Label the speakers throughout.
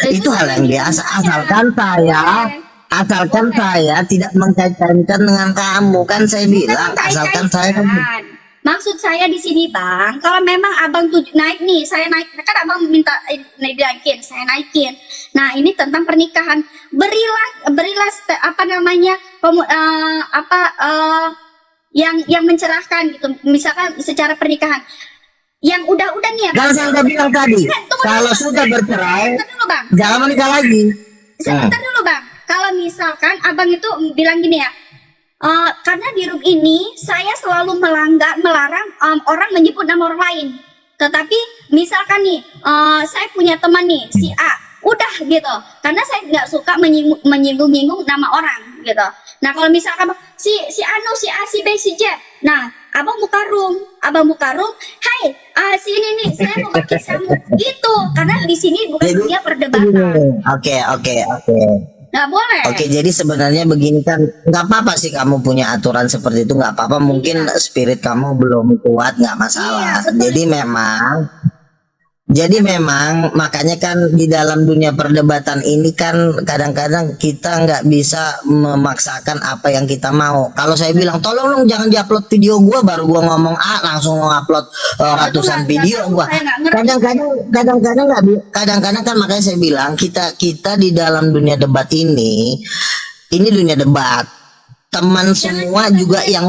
Speaker 1: Itu hal yang biasa, asalkan saya tidak mengkait-kaitkan dengan kamu, kan saya bilang asalkan saya
Speaker 2: Maksud saya di sini Bang, kalau memang Abang tuh naik nih, saya naik, kan Abang minta naikin, saya naikin. Nah ini tentang pernikahan, berilah apa namanya, yang mencerahkan gitu, misalkan secara pernikahan. Yang udah nih ya.
Speaker 1: Kan saya udah bilang tadi, kalau sudah bercerai, jangan menikah lagi.
Speaker 2: Sebentar dulu Bang, kalau misalkan Abang itu bilang gini ya, karena di room ini saya selalu melarang orang menyebut nama orang lain. Tetapi misalkan nih, saya punya teman nih si A, udah gitu. Karena saya nggak suka menyinggung nama orang gitu. Nah kalau misalkan si Anu, si A, si B, si J, nah abang buka room, hai, si ini nih, saya mau bakis kamu, gitu. Karena di sini bukan dunia perdebatan.
Speaker 1: Oke.
Speaker 2: Nggak boleh.
Speaker 1: Oke, jadi sebenarnya begini kan, nggak apa-apa sih kamu punya aturan seperti itu, nggak apa-apa. Mungkin spirit kamu belum kuat, nggak masalah. Jadi memang makanya kan di dalam dunia perdebatan ini kan kadang-kadang kita nggak bisa memaksakan apa yang kita mau. Kalau saya bilang tolong dong jangan diupload video gua, baru gua ngomong A langsung ngupload ratusan video gua. Kadang-kadang kan makanya saya bilang kita di dalam dunia debat ini dunia debat. Teman semua juga yang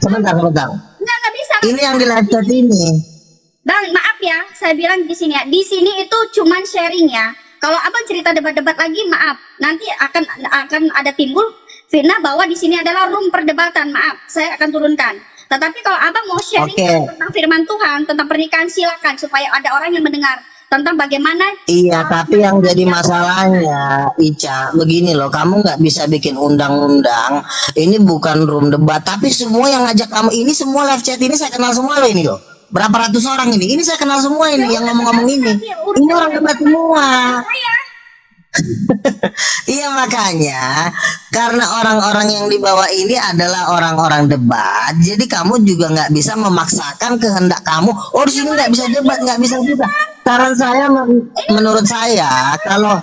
Speaker 1: sebentar.
Speaker 2: Nggak bisa.
Speaker 1: Ini yang di live chat ini.
Speaker 2: Bang, maaf ya, saya bilang di sini ya. Di sini itu cuman sharing ya. Kalau Abang cerita debat-debat lagi, maaf. Nanti akan ada timbul fitnah bahwa di sini adalah room perdebatan. Maaf, saya akan turunkan. Tetapi kalau Abang mau sharing tentang firman Tuhan, tentang pernikahan, silakan supaya ada orang yang mendengar tentang bagaimana.
Speaker 1: Iya, tapi yang jadi masalahnya, Ica, begini loh, kamu nggak bisa bikin undang-undang. Ini bukan room debat, tapi semua yang ngajak kamu ini, semua live chat ini saya kenal semua loh ini loh. Berapa ratus orang ini saya kenal semua ini yang ngomong-ngomong ini orang debat semua. Iya makanya karena orang-orang yang dibawa ini adalah orang-orang debat, jadi kamu juga nggak bisa memaksakan kehendak kamu. Oh di sini nggak bisa debat, nggak bisa juga. Saran saya menurut saya kalau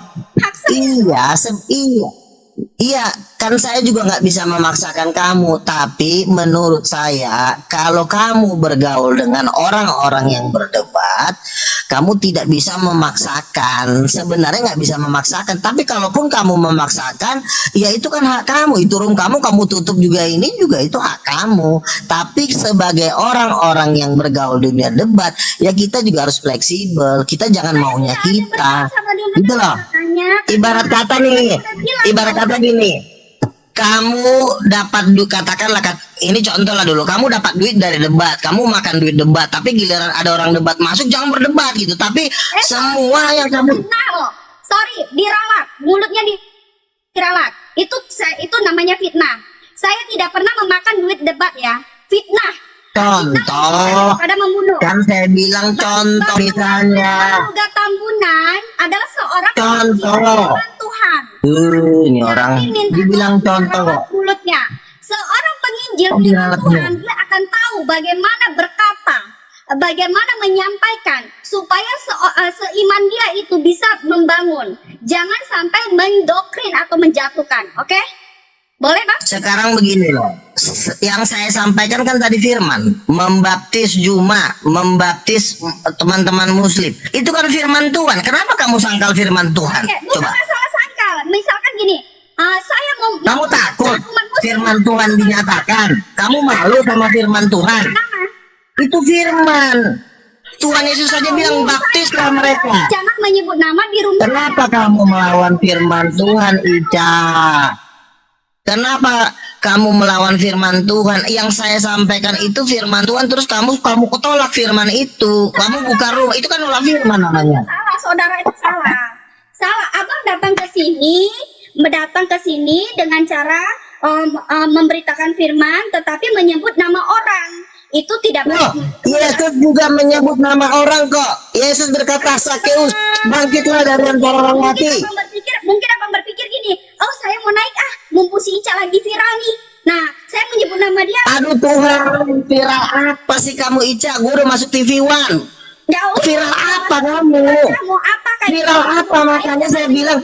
Speaker 1: iya kan saya juga nggak bisa memaksakan kamu, tapi menurut saya kalau kamu bergaul dengan orang-orang yang berdebat, kamu tidak bisa memaksakan. Sebenarnya nggak bisa memaksakan, tapi kalaupun kamu memaksakan, ya itu kan hak kamu. Itu room kamu tutup juga, ini juga itu hak kamu. Tapi sebagai orang-orang yang bergaul dunia debat, ya kita juga harus fleksibel. Kita jangan maunya kita, gitu loh. Ibarat kata gini, kamu dapat katakanlah ini contoh lah dulu, kamu dapat duit dari debat, kamu makan duit debat, tapi giliran ada orang debat masuk jangan berdebat gitu. Tapi semua yang kamu
Speaker 2: diralat, mulutnya diralat, itu namanya fitnah. Saya tidak pernah memakan duit debat ya, fitnah.
Speaker 1: Contoh,
Speaker 2: pada membunuh.
Speaker 1: Kan saya bilang contoh misalnya.
Speaker 2: Pramuga Tambunan adalah seorang
Speaker 1: contoh
Speaker 2: Tuhan.
Speaker 1: Ini orang dibilang contoh.
Speaker 2: Mulutnya seorang penginjil Tuhan, dia akan tahu bagaimana berkata, bagaimana menyampaikan supaya seiman dia itu bisa membangun. Jangan sampai mendoktrin atau menjatuhkan. Oke? Boleh Bang?
Speaker 1: Sekarang begini loh, yang saya sampaikan kan tadi firman, membaptis Juma, membaptis teman-teman muslim, itu kan firman Tuhan. Kenapa kamu sangkal firman Tuhan?
Speaker 2: Bukan masalah sangkal, misalkan gini, saya mau.
Speaker 1: Kamu takut firman Tuhan dinyatakan? Kamu malu sama firman Tuhan? Itu firman Tuhan Yesus saja bilang baptislah mereka.
Speaker 2: Jangan menyebut nama di rumah.
Speaker 1: Kenapa kamu melawan firman Tuhan, Ica? Kenapa kamu melawan firman Tuhan? Yang saya sampaikan itu firman Tuhan, terus kamu ketolak firman itu. Kamu buka rumah, itu kan ulah firman namanya.
Speaker 2: Salah, saudara, itu salah. Salah. Abang datang ke sini dengan cara memberitakan firman, tetapi menyebut nama orang. Itu tidak baik.
Speaker 1: Yesus juga menyebut nama orang kok. Yesus berkata, Sakeus, bangkitlah dari antara orang mati.
Speaker 2: Mungkin abang berpikir gini, oh saya mau naik mumpung si Ica lagi viral nih. Nah, saya menyebut nama dia.
Speaker 1: Aduh Tuhan, viral apa sih kamu Ica? Gue udah masuk TV One.
Speaker 2: Viral
Speaker 1: apa apa kamu?
Speaker 2: Kamu apa kayak
Speaker 1: Viral apa? Makanya saya bilang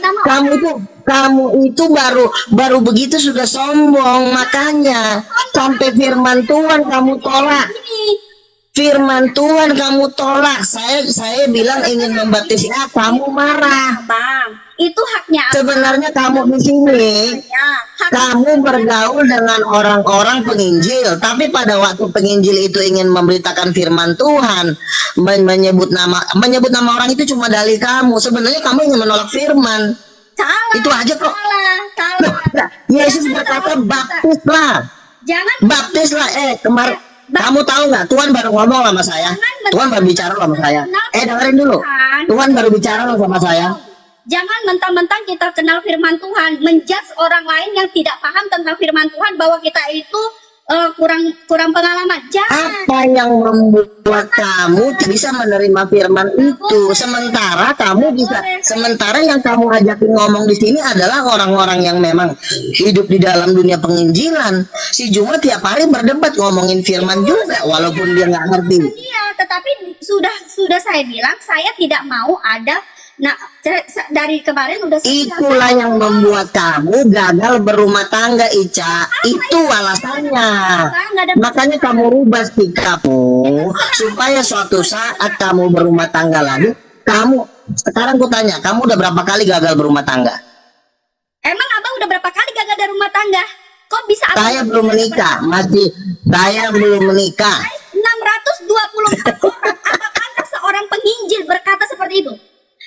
Speaker 1: kamu itu baru begitu sudah sombong. Makanya sampai firman Tuhan kamu tolak.
Speaker 2: ini?
Speaker 1: Firman Tuhan kamu tolak. Saya bilang ingin membaptis ya, kamu marah.
Speaker 2: Bang, itu haknya
Speaker 1: Sebenarnya kamu di sini
Speaker 2: ya. Hak
Speaker 1: kamu bergaul dengan orang-orang penginjil, tapi pada waktu penginjil itu ingin memberitakan firman Tuhan, menyebut nama orang itu cuma dalih kamu. Sebenarnya kamu ingin menolak firman.
Speaker 2: salah.
Speaker 1: Itu aja kok.
Speaker 2: Salah.
Speaker 1: Nah, Yesus berkata baptislah.
Speaker 2: Jangan
Speaker 1: Baptislah. Kemarin kamu tahu nggak? Tuhan baru ngomong sama saya. Tuhan baru bicara sama saya. Dengerin dulu. Tuhan baru bicara sama saya.
Speaker 2: Jangan mentang-mentang kita kenal firman Tuhan, menjudge orang lain yang tidak paham tentang firman Tuhan bahwa kita itu kurang pengalaman. Jangan.
Speaker 1: Apa yang membuat kamu bisa menerima firman itu? Sementara yang kamu ajakin ngomong di sini adalah orang-orang yang memang hidup di dalam dunia penginjilan. Si Juma tiap hari berdebat ngomongin firman juga, walaupun dia nggak ngerti.
Speaker 2: Iya, tetapi sudah saya bilang saya tidak mau ada. Nah, dari kemarin udah
Speaker 1: Itulah yang membuat kamu gagal berumah tangga, Ica. Itu alasannya. Makanya kamu rubah sikapmu supaya suatu saat kamu berumah tangga lagi. Sekarang aku tanya, kamu udah berapa kali gagal berumah tangga?
Speaker 2: Emang abang udah berapa kali gagal dari rumah tangga? Kok bisa
Speaker 1: Saya belum menikah, saya belum menikah.
Speaker 2: 624 orang. Apakah Anda seorang penginjil berkata seperti itu?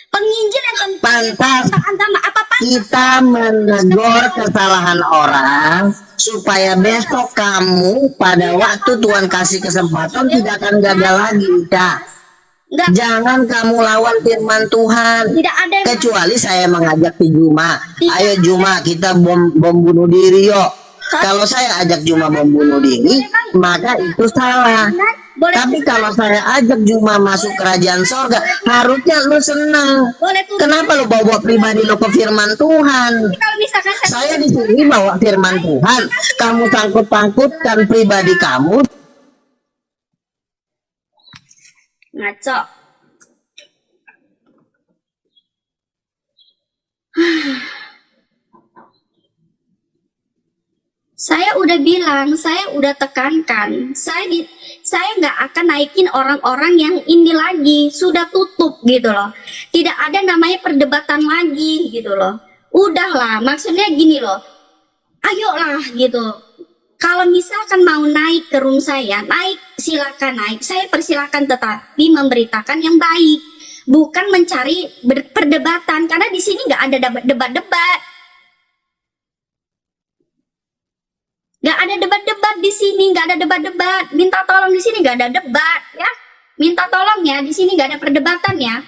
Speaker 2: Penginjil yang
Speaker 1: Pantas
Speaker 2: agama apa pantas?
Speaker 1: kita menegur kesalahan orang supaya besok kamu pada waktu Tuhan kasih kesempatan tidak akan gagal lagi, Ica.
Speaker 2: Enggak,
Speaker 1: Jangan kamu lawan firman Tuhan.
Speaker 2: tidak ada yang
Speaker 1: Kecuali saya mengajak si Juma, ayo Juma kita bom bunuh diri yuk. Kalau saya ajak Juma bom bunuh diri, maka itu salah.
Speaker 2: boleh
Speaker 1: Tapi kalau saya ajak Juma masuk kerajaan sorga, harusnya lu senang.
Speaker 2: boleh tuh.
Speaker 1: Kenapa lu bawa pribadi lu ke firman Tuhan?
Speaker 2: Kalau misalkan
Speaker 1: Saya di sini bawa firman Tuhan, kamu sangkut-sangkutkan pribadi kamu.
Speaker 2: ngaco. Saya udah bilang, saya udah tekankan, saya nggak akan naikin orang-orang yang ini lagi, sudah tutup gitu loh. Tidak ada namanya perdebatan lagi gitu loh. Udahlah, maksudnya gini loh. Ayolah gitu. Kalau misalkan mau naik ke room saya, naik silakan naik. Saya persilakan, tetapi memberitakan yang baik, bukan mencari perdebatan karena di sini nggak ada debat-debat. Nggak ada debat-debat di sini, nggak ada debat-debat. Minta tolong di sini nggak ada debat, ya. Minta tolong ya, di sini nggak ada perdebatan ya.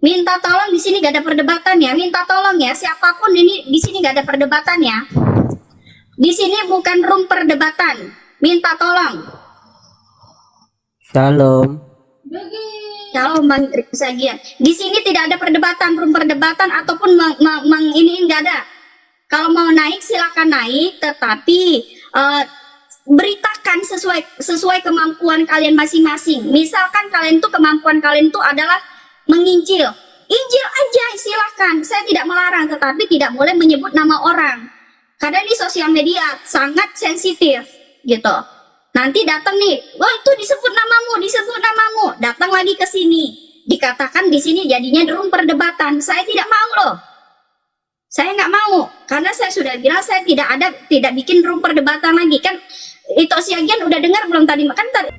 Speaker 2: Minta tolong di sini nggak ada perdebatan ya. Minta tolong ya, siapapun ini di sini nggak ada perdebatan ya. Di sini bukan room perdebatan. Minta tolong.
Speaker 3: Shalom.
Speaker 2: Shalom Bang Sagian. Di sini tidak ada perdebatan, room perdebatan ataupun ini nggak ada. Kalau mau naik silakan naik, tetapi beritakan sesuai kemampuan kalian masing-masing. Misalkan kalian tuh kemampuan kalian tuh adalah menginjil, injil aja silakan. Saya tidak melarang, tetapi tidak boleh menyebut nama orang. Karena di sosial media sangat sensitif gitu. Nanti datang nih, wah itu disebut namamu, datang lagi ke sini, dikatakan di sini jadinya room perdebatan. Saya tidak mau loh. Saya nggak mau, karena saya sudah bilang saya tidak bikin room perdebatan lagi. Kan itu si Agian udah dengar belum tadi? Kan tadi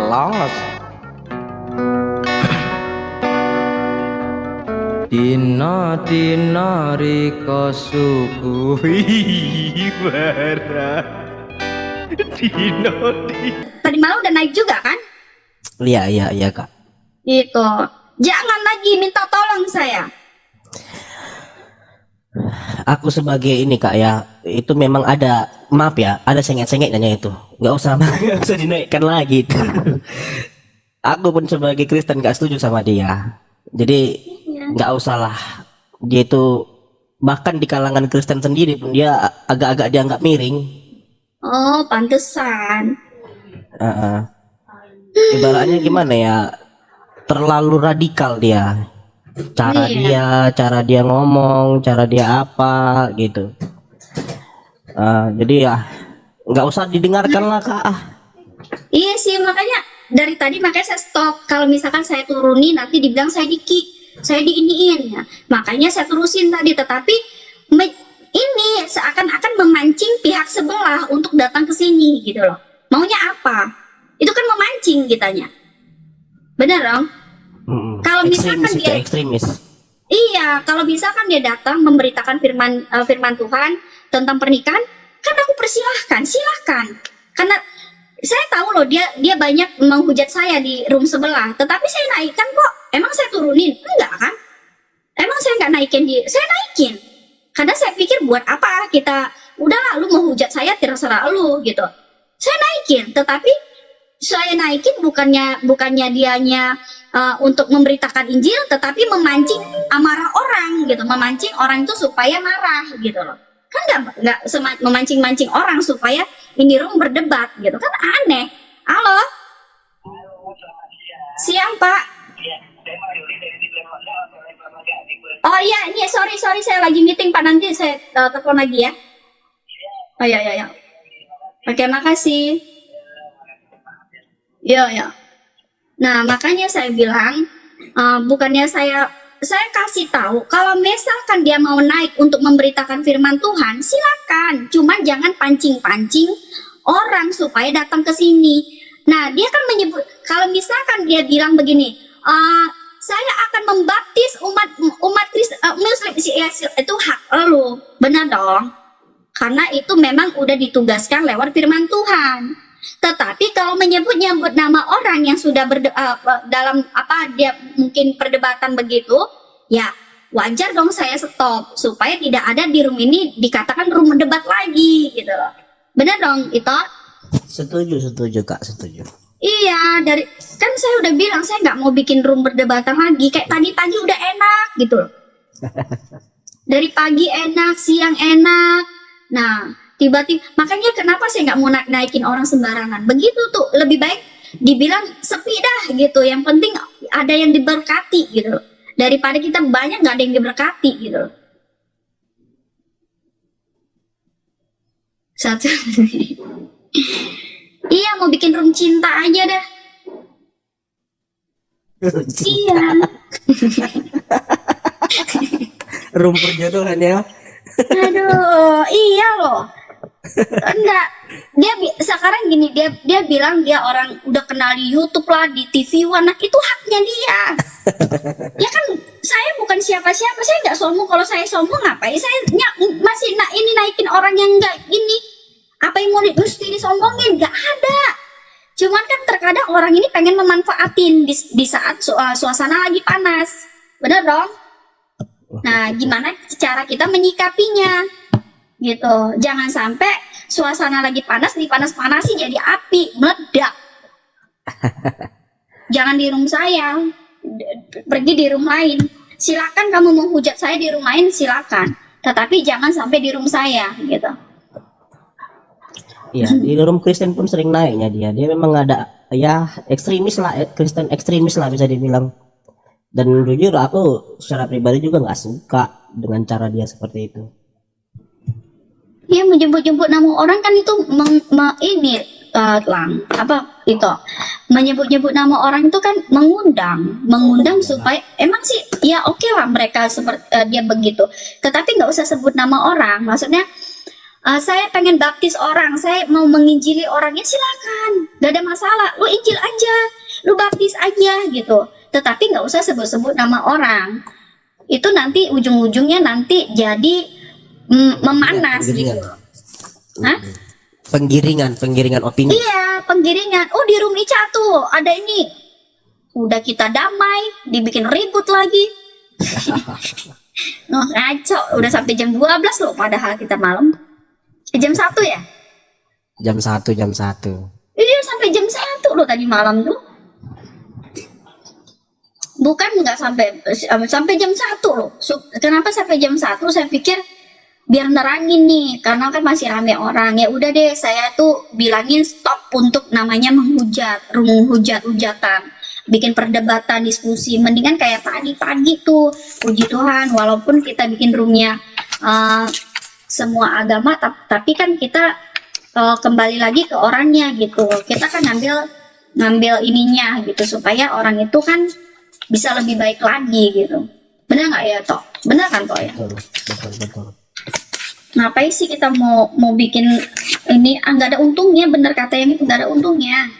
Speaker 3: Los. Dina riko subuhi bara.
Speaker 2: tadi malam udah naik juga kan?
Speaker 3: Iya Kak.
Speaker 2: Itu. Jangan lagi minta tolong saya.
Speaker 3: Aku sebagai ini Kak ya, itu memang ada, maaf ya, ada sengit-sengitnya itu. Nggak usah nggak usah dinaikkan lagi itu. Aku pun sebagai Kristen nggak setuju sama dia. Jadi nggak usah lah. Dia itu bahkan di kalangan Kristen sendiri pun dia agak-agak dianggap miring.
Speaker 2: Oh, pantesan.
Speaker 3: Heeh. Ibaratnya gimana ya? Terlalu radikal dia. Cara dia ngomong, cara dia apa gitu. Jadi ya nggak usah didengarkan lah Kak.
Speaker 2: Iya sih, makanya dari tadi makanya saya stop. Kalau misalkan saya turunin nanti dibilang saya saya diiniin ya. Makanya saya terusin tadi, tetapi ini seakan-akan memancing pihak sebelah untuk datang ke sini gitu loh. Maunya apa? Itu kan memancing kitanya. Bener dong? Kalau misalkan dia
Speaker 3: ekstremis.
Speaker 2: Iya, kalau misalkan dia datang memberitakan firman Tuhan tentang pernikahan, kan aku persilahkan, silahkan. Karena saya tahu loh dia banyak menghujat saya di room sebelah, tetapi saya naikkan kok. Emang saya turunin? Enggak kan? Emang saya nggak naikin saya naikin. Karena saya pikir buat apa kita, udahlah lu mau hujat saya terserah lu gitu. Saya naikin, tetapi saya naikin bukannya dianya untuk memberitakan Injil, tetapi memancing amarah orang gitu, memancing orang itu supaya marah gitu loh. Kan nggak memancing-mancing orang supaya ini room berdebat gitu, kan aneh. Halo, siang Pak. Oh iya, ini sorry saya lagi meeting Pak, nanti saya telepon lagi ya. Oh ya. Oke, makasih. Ya. Nah, makanya saya bilang, bukannya saya kasih tahu, kalau misalkan dia mau naik untuk memberitakan firman Tuhan, silakan. Cuman jangan pancing-pancing orang supaya datang ke sini. Nah, dia kan menyebut, kalau misalkan dia bilang begini, saya akan membaptis umat Kristen, Muslim, itu hak lo, benar dong. Karena itu memang udah ditugaskan lewat firman Tuhan. Tetapi kalau menyebut-nyebut nama orang yang sudah dalam dia mungkin perdebatan begitu, ya wajar dong saya stop supaya tidak ada di room ini dikatakan room debat lagi gitu loh. Benar dong itu?
Speaker 3: Setuju Kak, setuju.
Speaker 2: Iya, kan saya udah bilang saya nggak mau bikin room berdebatan lagi. Kayak tadi pagi udah enak gitu loh. Dari pagi enak, siang enak. Nah, tiba-tiba, makanya kenapa saya nggak mau naikin orang sembarangan. Begitu tuh, lebih baik dibilang sepi dah gitu. Yang penting ada yang diberkati gitu loh. Daripada kita banyak nggak ada yang diberkati gitu loh. Satu. Iya, mau bikin room cinta aja dah. Iya.
Speaker 3: Room perjodohan ya.
Speaker 2: Aduh, iya loh. Enggak, sekarang gini, dia bilang dia orang udah kenal di YouTube lah, di TV One, nah itu haknya dia. Ya kan, saya bukan siapa-siapa, saya nggak sombong. Kalau saya sombong ngapain? Saya masih naikin orang yang nggak ini. Apa yang mau mesti disombongin? Nggak ada. Cuman kan terkadang orang ini pengen memanfaatin di saat suasana lagi panas, bener dong? Nah, gimana cara kita menyikapinya? Gitu, jangan sampai suasana lagi panas dipanas-panasi jadi api meledak. Jangan di room saya, pergi di room lain. Silakan kamu mau hujat saya di room lain, silakan, tetapi jangan sampai di room saya gitu.
Speaker 3: Iya, di room Kristen pun sering naiknya dia memang ada ya ekstremis lah, Kristen ekstremis lah bisa dibilang. Dan jujur aku secara pribadi juga nggak suka dengan cara dia seperti itu.
Speaker 2: Iya, menyebut-nyebut nama orang kan itu menyebut-nyebut nama orang itu kan mengundang supaya emang sih ya oke lah mereka seperti dia begitu, tetapi nggak usah sebut nama orang. Maksudnya saya pengen baptis orang, saya mau menginjili orangnya, silakan, gak ada masalah, lu injil aja, lu baptis aja gitu, tetapi nggak usah sebut-sebut nama orang. Itu nanti ujung-ujungnya nanti jadi memanas gitu. Hah?
Speaker 3: Penggiringan opini.
Speaker 2: Iya, penggiringan. Oh, di room Ica tuh ada ini. Udah kita damai, dibikin ribut lagi. Ngaco, udah sampai jam 12 loh padahal kita malam. Jam 1 ya?
Speaker 3: jam 1.
Speaker 2: Iya sampai jam 1 loh tadi malam tuh. Bukan nggak sampai jam 1 loh. Kenapa sampai jam 1? Saya pikir biar nerangin nih, karena kan masih rame orang. Ya udah deh, saya tuh bilangin stop untuk namanya hujatan, bikin perdebatan, diskusi. Mendingan kayak tadi pagi tuh, puji Tuhan, walaupun kita bikin roomnya semua agama, tapi kan kita kembali lagi ke orangnya gitu. Kita kan ngambil ininya gitu, supaya orang itu kan bisa lebih baik lagi gitu. Benar nggak ya Tok? Benar kan Tok ya?
Speaker 3: Betul.
Speaker 2: Ngapain sih kita mau bikin ini? Nggak ada untungnya, bener kata yang itu, nggak ada untungnya.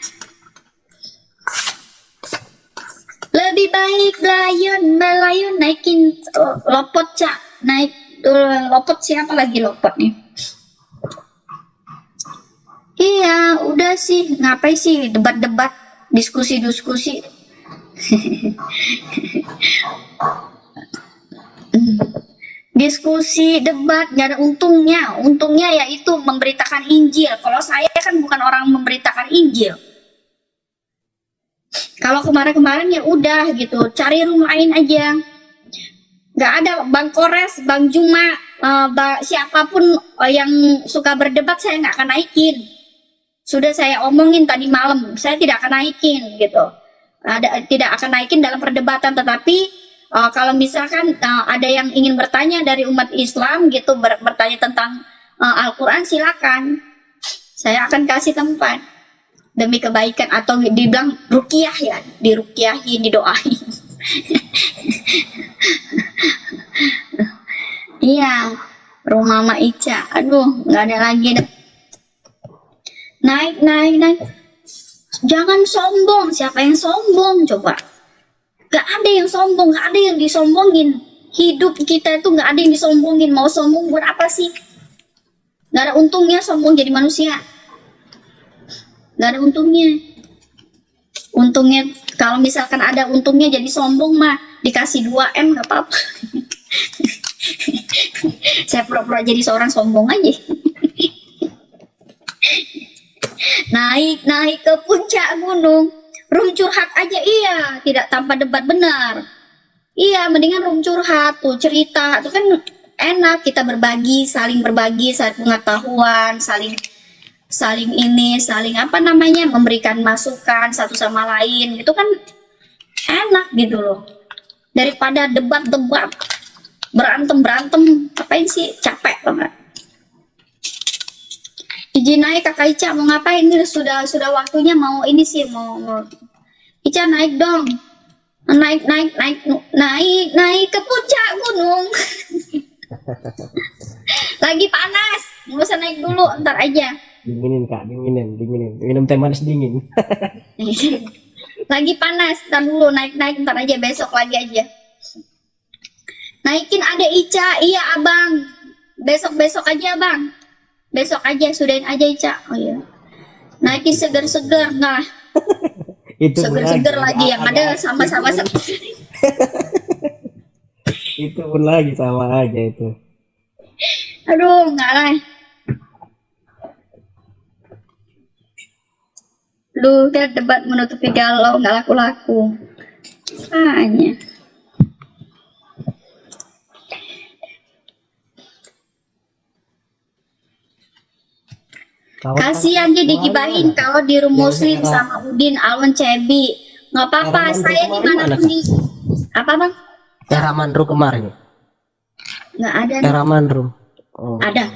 Speaker 2: Lebih baik belayon naikin lopot Cak, naik lopot. Siapa lagi lopot nih? Iya udah sih, ngapain sih debat-debat, diskusi diskusi debat nggak ada untungnya yaitu memberitakan Injil. Kalau saya kan bukan orang memberitakan Injil. Kalau kemarin ya udah gitu, cari room lain aja. Nggak ada Bang Kores, Bang Juma, siapapun yang suka berdebat saya nggak akan naikin. Sudah saya omongin tadi malam, saya tidak akan naikin gitu. Tidak akan naikin dalam perdebatan, tetapi kalau misalkan ada yang ingin bertanya dari umat Islam gitu, bertanya tentang Al-Quran, silakan, saya akan kasih tempat demi kebaikan, atau dibilang ruqyah ya, dirukyahin, didoain. Iya, rumah Mama Ica, aduh nggak ada lagi deh. Naik. Jangan sombong. Siapa yang sombong coba? Gak ada yang sombong, gak ada yang disombongin. Hidup kita itu gak ada yang disombongin. Mau sombong buat apa sih? Gak ada untungnya sombong jadi manusia. Gak ada untungnya. Untungnya kalau misalkan ada untungnya jadi sombong mah dikasih 2M gak apa-apa. Saya pura-pura jadi seorang sombong aja. Naik ke puncak gunung, room curhat aja, iya, tidak tanpa debat, benar. Iya, mendingan room curhat tuh, cerita tuh kan enak, kita berbagi, saling pengetahuan, saling apa namanya, memberikan masukan satu sama lain, itu kan enak gitu loh. Daripada debat-debat, berantem, apain sih, capek banget. Izin naik Kakak Ica, mau ngapain? Ini sudah waktunya mau ini sih, mau Ica naik dong. Naik ke puncak gunung. Lagi panas, nggak usah naik dulu, ntar aja.
Speaker 3: Dinginin Kak, dinginin. Minum teh manis dingin.
Speaker 2: Lagi panas, ntar dulu, naik ntar aja, besok lagi aja. Naikin ada Ica, iya abang. Besok aja bang. Besok aja, sudahin aja Ica. Oh iya. Naikin seger-seger, nah.
Speaker 3: Itu
Speaker 2: seger lagi yang ada sama-sama.
Speaker 3: Itu pun lagi sama aja itu.
Speaker 2: Aduh, enggak lah. Lu kan debat menutupi galau, nggak laku-laku. Hanya. Kasihan dia digibahin kalau di room muslim sama Udin, Alwan, Cebi. Nggak apa-apa, saya dimanapun di. Apa bang?
Speaker 3: Era Mandru kemarin.
Speaker 2: Nggak ada.
Speaker 3: Era Mandru. Oh.
Speaker 2: Ada.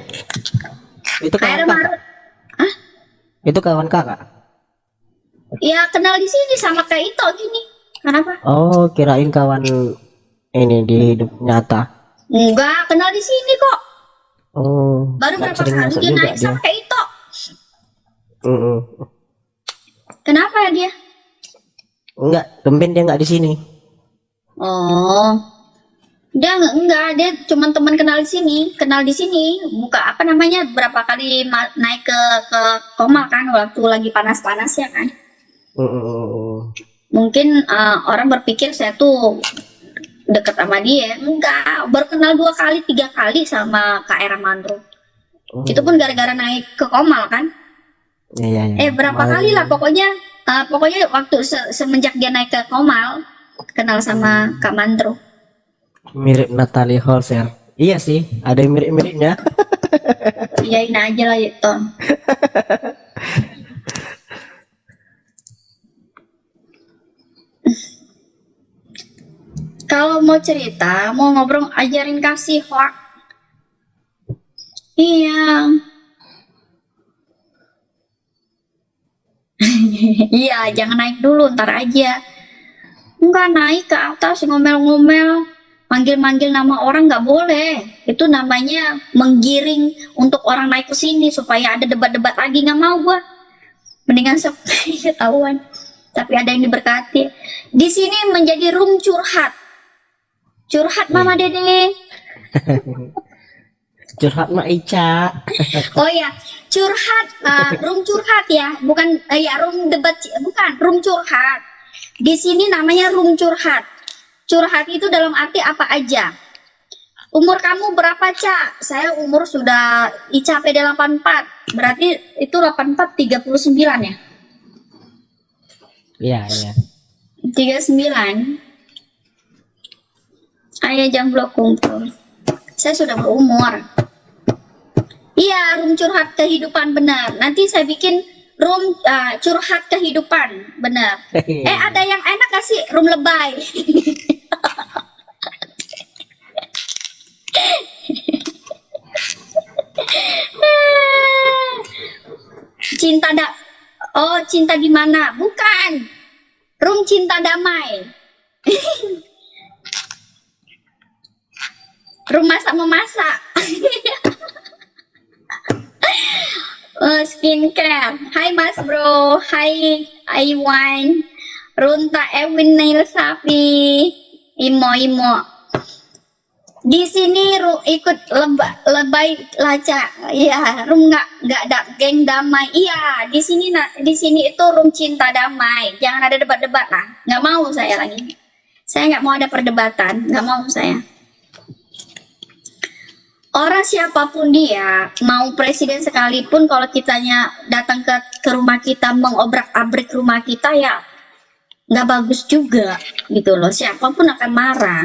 Speaker 3: Itu kawan kakak.
Speaker 2: Hah?
Speaker 3: Itu kawan kakak.
Speaker 2: Ya kenal di sini sama kayak itu gini. Kenapa?
Speaker 3: Oh, kirain kawan ini di hidup nyata.
Speaker 2: Enggak, kenal di sini kok.
Speaker 3: Oh.
Speaker 2: Baru berapa kali dia naik sama kayak itu. Kenapa ya dia?
Speaker 3: Enggak, tumben dia enggak di sini.
Speaker 2: Oh. Dia enggak, dia cuma teman kenal di sini, buka apa namanya, berapa kali naik ke Komal kan waktu lagi panas-panas ya kan. Mungkin orang berpikir saya tuh deket sama dia, enggak, baru kenal 2 kali 3 kali sama Kak Era Mandro. Itu pun gara-gara naik ke Komal kan.
Speaker 3: Iya, iya.
Speaker 2: Berapa kali lah pokoknya waktu semenjak dia naik ke Komal kenal sama Kak Mantro.
Speaker 3: Mirip Natalie Holzer. Iya sih, ada yang mirip-miripnya.
Speaker 2: Iyain aja lah itu. Kalau mau cerita, mau ngobrol, ajarin kasih hoak. Iya. Iya, jangan naik dulu, ntar aja. Enggak, naik ke atas ngomel-ngomel, manggil-manggil nama orang nggak boleh. Itu namanya menggiring untuk orang naik ke sini supaya ada debat-debat lagi. Nggak mau gua. Mendingan sepi ketahuan. Tapi ada yang diberkati. Di sini menjadi room curhat. Curhat Mama Dede.
Speaker 3: Curhat Mak Ica.
Speaker 2: Oh ya, curhat, room curhat ya, bukan ya room debat, bukan room curhat. Di sini namanya room curhat. Curhat itu dalam arti apa aja. Umur kamu berapa, Ca? Saya umur sudah Ica PD 84. Berarti itu 84 39 ya?
Speaker 3: Iya, iya.
Speaker 2: 39. Ayo jomblo kumpul. Saya sudah berumur. Iya, room curhat kehidupan benar. Nanti saya bikin room curhat kehidupan benar. Ada yang enak gak sih room lebay? Cinta di mana? Bukan. Room cinta damai. Room masak-memasak. Skincare. Hai Mas Bro. Hai Aiwan. Runta Ewin Nail Sapi. Imo. Di sini ikut lebay laca. Iya, room nggak ada geng damai. Iya, di sini itu room cinta damai. Jangan ada debat-debat lah. Nggak mau saya lagi. Saya nggak mau ada perdebatan. Nggak mau saya. Orang siapapun dia, mau presiden sekalipun, kalau kitanya datang ke rumah kita, mengobrak-abrik rumah kita, ya nggak bagus juga gitu loh. Siapapun akan marah.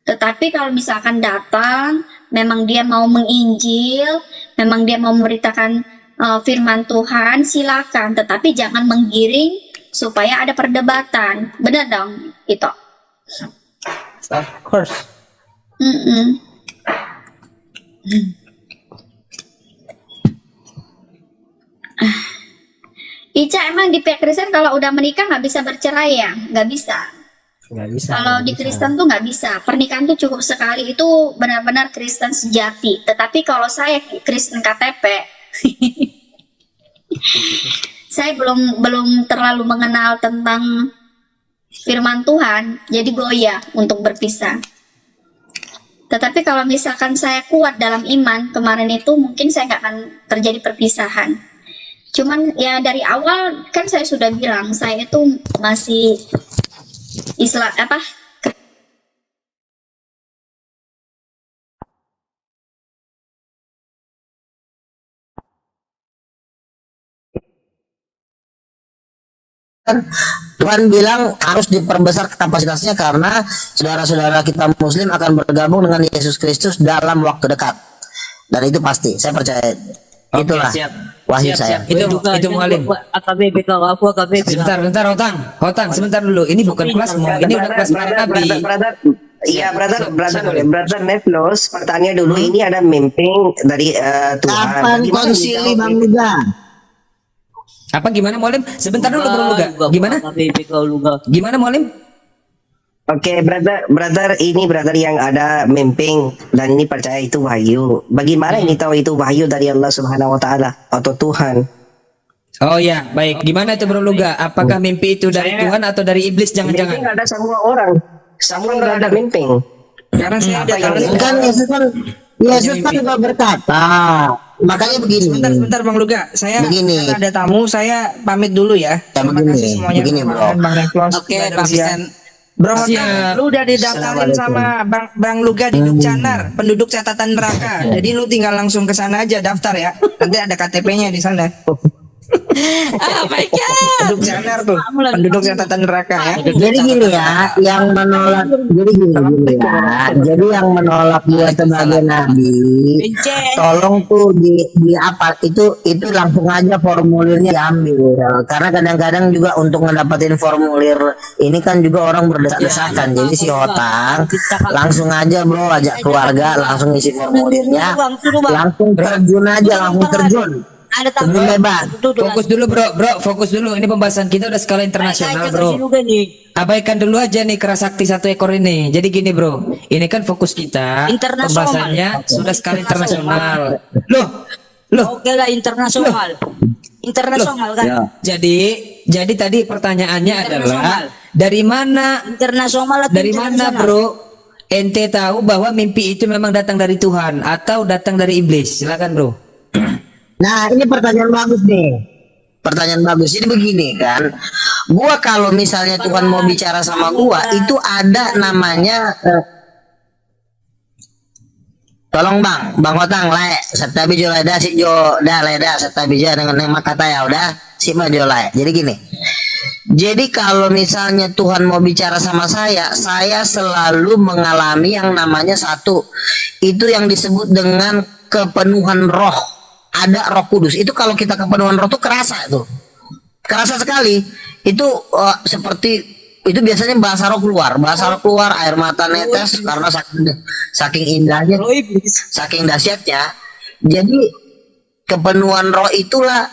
Speaker 2: Tetapi kalau misalkan datang, memang dia mau menginjil, memang dia mau memberitakan firman Tuhan, silakan. Tetapi jangan menggiring supaya ada perdebatan. Benar dong, itu.
Speaker 3: Of course.
Speaker 2: Ica, emang di pihak Kristen kalau udah menikah nggak bisa bercerai ya? Nggak bisa.
Speaker 3: Nggak bisa.
Speaker 2: Kalau
Speaker 3: nggak
Speaker 2: di
Speaker 3: bisa.
Speaker 2: Kristen tuh nggak bisa. Pernikahan tuh cukup sekali, itu benar-benar Kristen sejati. Tetapi kalau saya Kristen KTP, saya belum terlalu mengenal tentang firman Tuhan, jadi goyah untuk berpisah. Tetapi kalau misalkan saya kuat dalam iman, kemarin itu mungkin saya nggak akan terjadi perpisahan. Cuman ya dari awal kan saya sudah bilang, saya itu masih Islam apa?
Speaker 1: Tuhan bilang harus diperbesar kapasitasnya karena saudara-saudara kita Muslim akan bergabung dengan Yesus Kristus dalam waktu dekat, dan itu pasti, saya percaya.
Speaker 4: Oke,
Speaker 1: Itulah
Speaker 4: siap.
Speaker 1: wahyu
Speaker 4: Siap,
Speaker 1: saya.
Speaker 4: siap. Itu mualim.
Speaker 5: AKBP kalau aku AKBP.
Speaker 4: Sebentar, Hotang, sebentar dulu. Ini bukan kelasmu, ini udah kelas para nabi.
Speaker 6: Iya, brother Neflos, pertanyaan dulu, ini ada mimping dari Tuhan.
Speaker 1: Kapan
Speaker 6: Bagaimana
Speaker 1: konsili
Speaker 6: dijawab?
Speaker 1: Bang Luga?
Speaker 4: Apa gimana mualim? Sebentar dulu Bro Luga. Gimana?
Speaker 5: AKBP kalau Luga.
Speaker 4: Gimana mualim?
Speaker 6: Oke, brother ini brother yang ada mimping dan ini percaya itu wahyu. Bagaimana ini tahu itu wahyu dari Allah Subhanahu wa taala atau Tuhan?
Speaker 4: Oh ya, baik. Gimana itu Bro Luga? Apakah mimpi itu dari Tuhan atau dari iblis
Speaker 6: Mimping
Speaker 4: jangan-jangan?
Speaker 6: ada semua orang. Semua ada mimping.
Speaker 4: Karena saya ada
Speaker 1: Kan Yesus kan juga berkata, makanya begini.
Speaker 7: Sebentar Bang Luga, saya
Speaker 1: Begini.
Speaker 7: karena ada tamu, saya pamit dulu ya.
Speaker 1: Ya,
Speaker 7: Terima
Speaker 1: begini,
Speaker 7: kasih semuanya
Speaker 1: begini,
Speaker 7: Bang
Speaker 1: Bro.
Speaker 7: Bang Reflos,
Speaker 4: Oke,
Speaker 7: Brother
Speaker 4: Pak
Speaker 7: Zian.
Speaker 4: Vincent.
Speaker 7: Bro Hotan,
Speaker 4: Siap.
Speaker 7: lu udah didaftarin sama Bang Luga di Dukcanar, penduduk catatan neraka. Jadi lu tinggal langsung ke sana aja daftar ya. Nanti ada KTP-nya di sana.
Speaker 5: Oh my god.
Speaker 7: Dukcanar tuh, penduduk catatan neraka ya.
Speaker 1: Jadi gini ya, yang menolak, jadi gini ya, jadi yang menolak gua sebagai nabi, tolong tuh di apa itu langsung aja formulirnya diambil, karena kadang-kadang juga untuk ngedapetin formulir ini kan juga orang berdesak-desakan, jadi si Otang langsung aja bro, ajak keluarga, langsung isi formulirnya, langsung terjun aja, langsung terjun.
Speaker 5: Ada
Speaker 1: Terjun bebas.
Speaker 4: Fokus dulu bro, fokus dulu. Ini pembahasan kita udah skala internasional bro. Abaikan dulu aja nih kerasakti satu ekor ini. Jadi gini bro, ini kan fokus kita.
Speaker 5: Internasional.
Speaker 4: Pembahasannya sudah skala internasional. Loh,
Speaker 5: Oke lah internasional. Internasional kan?
Speaker 4: jadi tadi pertanyaannya adalah dari mana
Speaker 5: Internasional atau
Speaker 4: dari mana
Speaker 5: internasional?
Speaker 4: bro? Ente tahu bahwa mimpi itu memang datang dari Tuhan atau datang dari iblis? Silakan bro.
Speaker 1: Nah, ini pertanyaan bagus nih. Pertanyaan bagus. Jadi begini kan. Gua kalau misalnya Tuhan mau bicara sama gua, itu ada namanya tolong Bang Otang le, setabi jo leda si jo dah leda setabi jo dengan nama kata ya udah si mah jo le. Jadi gini. Jadi kalau misalnya Tuhan mau bicara sama saya selalu mengalami yang namanya satu. Itu yang disebut dengan kepenuhan roh. Ada Roh Kudus. Itu kalau kita kepenuhan roh tuh kerasa tuh. Kerasa sekali. Itu seperti itu biasanya bahasa roh keluar, air mata netes karena saking indahnya, saking dahsyatnya. Jadi kepenuhan roh itulah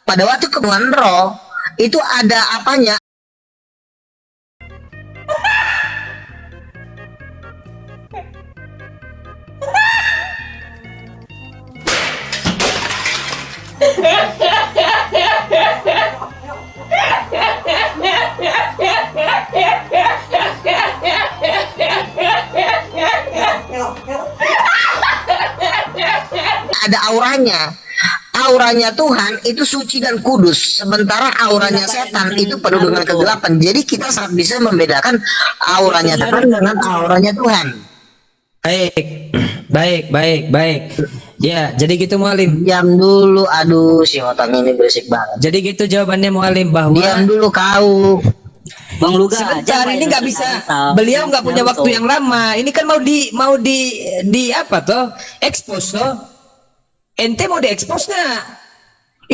Speaker 1: pada waktu kepenuhan roh itu ada apanya? Ada auranya Tuhan itu suci dan kudus, sementara auranya setan itu penuh dengan kegelapan. Jadi kita sangat bisa membedakan auranya setan dengan auranya Tuhan.
Speaker 4: Baik. Ya, jadi gitu Mualim.
Speaker 1: Diam dulu, aduh si Otang ini berisik banget.
Speaker 4: Jadi gitu jawabannya Mualim bahwa
Speaker 1: Diam dulu kau.
Speaker 5: Bang Luga.
Speaker 4: sebentar ini nggak bisa. Beliau nggak punya waktu yang lama. Ini kan mau di apa toh? Expose toh? Ente mau diekspos nggak?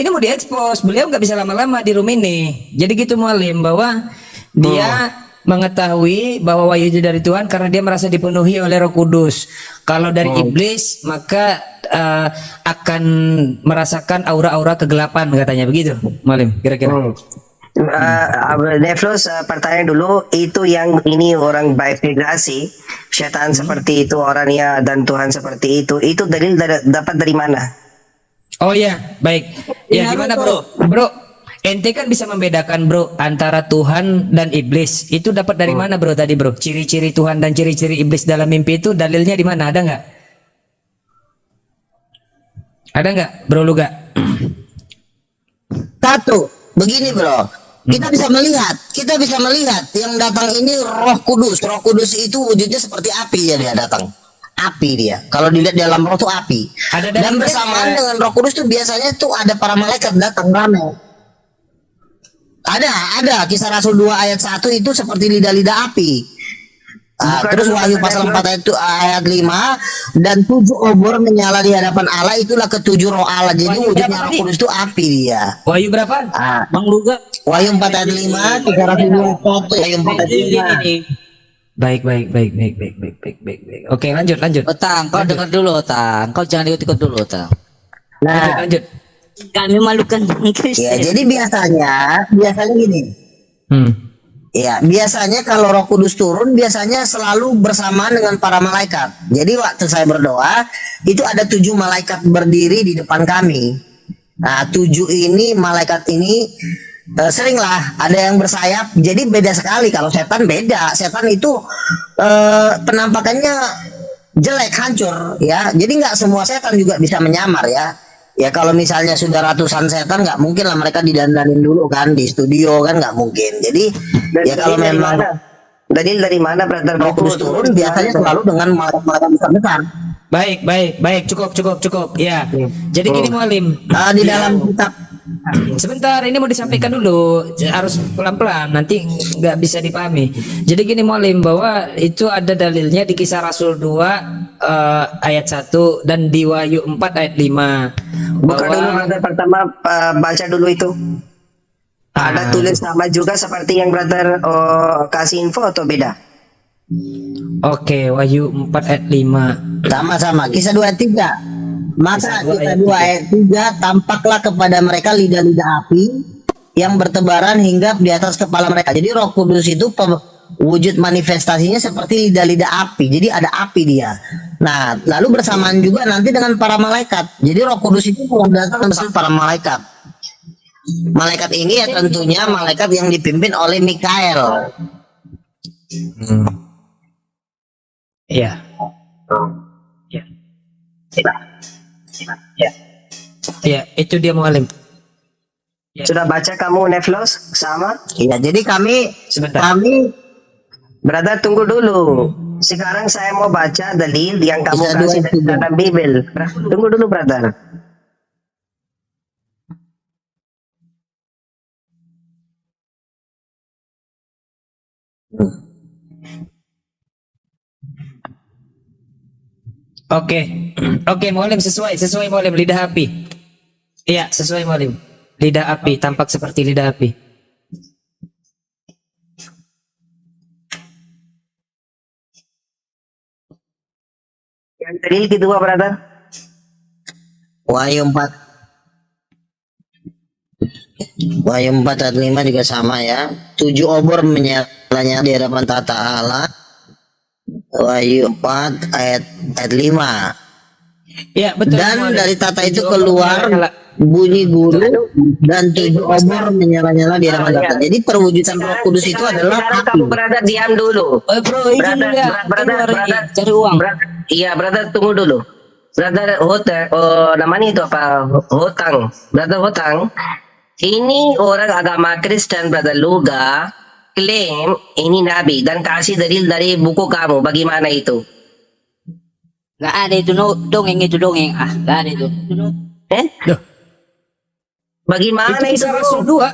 Speaker 4: Ini mau diekspos. Beliau nggak bisa lama-lama di room ini. Jadi gitu Mualim bahwa dia mengetahui bahwa wahyu itu dari Tuhan karena dia merasa dipenuhi oleh Roh Kudus. Kalau dari iblis maka akan merasakan aura-aura kegelapan katanya begitu, Mualim. Kira-kira.
Speaker 6: Devlos, pertanyaan dulu, itu yang ini orang baik migrasi, setan seperti itu orangnya dan Tuhan seperti itu dalil dapat dari mana?
Speaker 4: Oh ya, baik. Ya gimana bro? Bro, ente kan bisa membedakan bro antara Tuhan dan iblis. Itu dapat dari mana bro tadi bro? Ciri-ciri Tuhan dan ciri-ciri iblis dalam mimpi itu dalilnya di mana? Ada nggak? Ada nggak bro Luga?
Speaker 1: Satu, begini bro. Kita bisa melihat yang datang ini Roh Kudus. Roh Kudus itu wujudnya seperti api ya, dia datang. Api dia. Kalau dilihat di dalam roh itu api. Dan bersamaan dengan Roh Kudus itu biasanya tuh ada para malaikat datang ramai. Ada Kisah Rasul 2 ayat 1 itu seperti lidah-lidah api. Terus Wahyu pasal 4 ayat 5 dan 7 obor menyala di hadapan Allah, itulah ketujuh roh Allah. Jadi wujudnya Roh Kudus itu api dia.
Speaker 4: Wahyu berapa?
Speaker 5: Bang Luga.
Speaker 1: Wahyu 4 ayat 5, Kisah Rasul 2 Wahyu 4 ayat 5.
Speaker 4: Baik. Oke, lanjut.
Speaker 5: Otang, kau dengar dulu Otang. Kau jangan ikut-ikut dulu Otang.
Speaker 1: Nah,
Speaker 4: Lanjut.
Speaker 5: Kami malukan Bang
Speaker 1: ya
Speaker 5: Kristen.
Speaker 1: jadi biasanya gini. Ya, biasanya kalau Roh Kudus turun biasanya selalu bersamaan dengan para malaikat. Jadi waktu saya berdoa, itu ada 7 malaikat berdiri di depan kami. Nah, 7 ini malaikat ini seringlah ada yang bersayap. Jadi beda sekali. Kalau setan beda. Setan itu penampakannya jelek, hancur ya. Jadi nggak semua setan juga bisa menyamar ya. Ya kalau misalnya sudah ratusan setan nggak mungkin lah mereka didandanin dulu kan di studio kan, nggak mungkin. Jadi
Speaker 6: Dan
Speaker 1: ya kalau
Speaker 6: ini dari
Speaker 1: memang
Speaker 6: mana? Dalil dari mana, brother?
Speaker 1: Roh Kudus turun biasanya selalu dengan malaikat-malaikat besar-besar.
Speaker 4: Baik, cukup. Ya. Jadi gini Mualim,
Speaker 1: Di dalam kitab
Speaker 4: sebentar ini mau disampaikan dulu, harus pelan-pelan, nanti nggak bisa dipahami. Jadi gini Mualim, bahwa itu ada dalilnya di Kisah Rasul 2 ayat 1 dan di Wahyu 4 ayat 5.
Speaker 6: Buka dulu, brother. Pertama baca dulu itu. Ada tulis sama juga seperti yang brother kasih info atau beda?
Speaker 4: Oke, Wahyu 4 ayat 5.
Speaker 1: sama-sama kisah 2 ayat 3. Maka kisah 2 ayat 3, tampaklah kepada mereka lidah-lidah api yang bertebaran hingga di atas kepala mereka. Jadi Roh Kudus itu wujud manifestasinya seperti lidah-lidah api. Jadi ada api dia. Nah, lalu bersamaan juga nanti dengan para malaikat. Jadi Roh Kudus itu datang bersama para malaikat. Malaikat ini ya tentunya malaikat yang dipimpin oleh Mikael.
Speaker 4: Iya. Ya, itu dia Mualim.
Speaker 6: Sudah baca kamu, Neflos? Sama?
Speaker 1: Iya, jadi
Speaker 4: Sebentar.
Speaker 1: kami
Speaker 6: Brother, tunggu dulu. Sekarang saya mau baca dalil yang kamu
Speaker 1: Kisah
Speaker 6: kasih
Speaker 1: 2 ayat
Speaker 6: dari
Speaker 1: 3.
Speaker 6: dalam Bible. Tunggu dulu, brother.
Speaker 4: Oke, Mualim, sesuai Mualim, lidah api. Iya, sesuai Mualim. Lidah api, tampak seperti lidah api.
Speaker 6: Yang dalil kedua, brother.
Speaker 1: Wahyu 4 ayat 5 juga sama ya. 7 obor menyala-nyala di hadapan tata Allah. Wahyu 4 ayat 5.
Speaker 4: Iya, betul.
Speaker 1: Dan
Speaker 4: Mualim.
Speaker 1: dari tata itu
Speaker 4: 7
Speaker 1: keluar
Speaker 4: obor
Speaker 1: bunyi guru dan 7 obor menyala-nyala di hadapan tata. Jadi perwujudan Roh Kudus itu adalah
Speaker 6: Sekarang
Speaker 1: api.
Speaker 6: kamu, brother, diam dulu.
Speaker 5: Bro, izin dulu ya.
Speaker 6: Brother,
Speaker 5: Cari uang.
Speaker 6: Iya, brother, tunggu dulu. Brother namanya itu apa? Hotang. Brother Hotang. Ini orang agama Kristen, brother Luga, klaim ini nabi dan kasih dalil dari buku kamu. Bagaimana itu?
Speaker 5: Gak ada itu dongeng itu dongeng. Gak ada itu.
Speaker 4: Loh,
Speaker 6: Bagaimana
Speaker 4: itu
Speaker 6: itu?
Speaker 4: Kisah Rasul 2.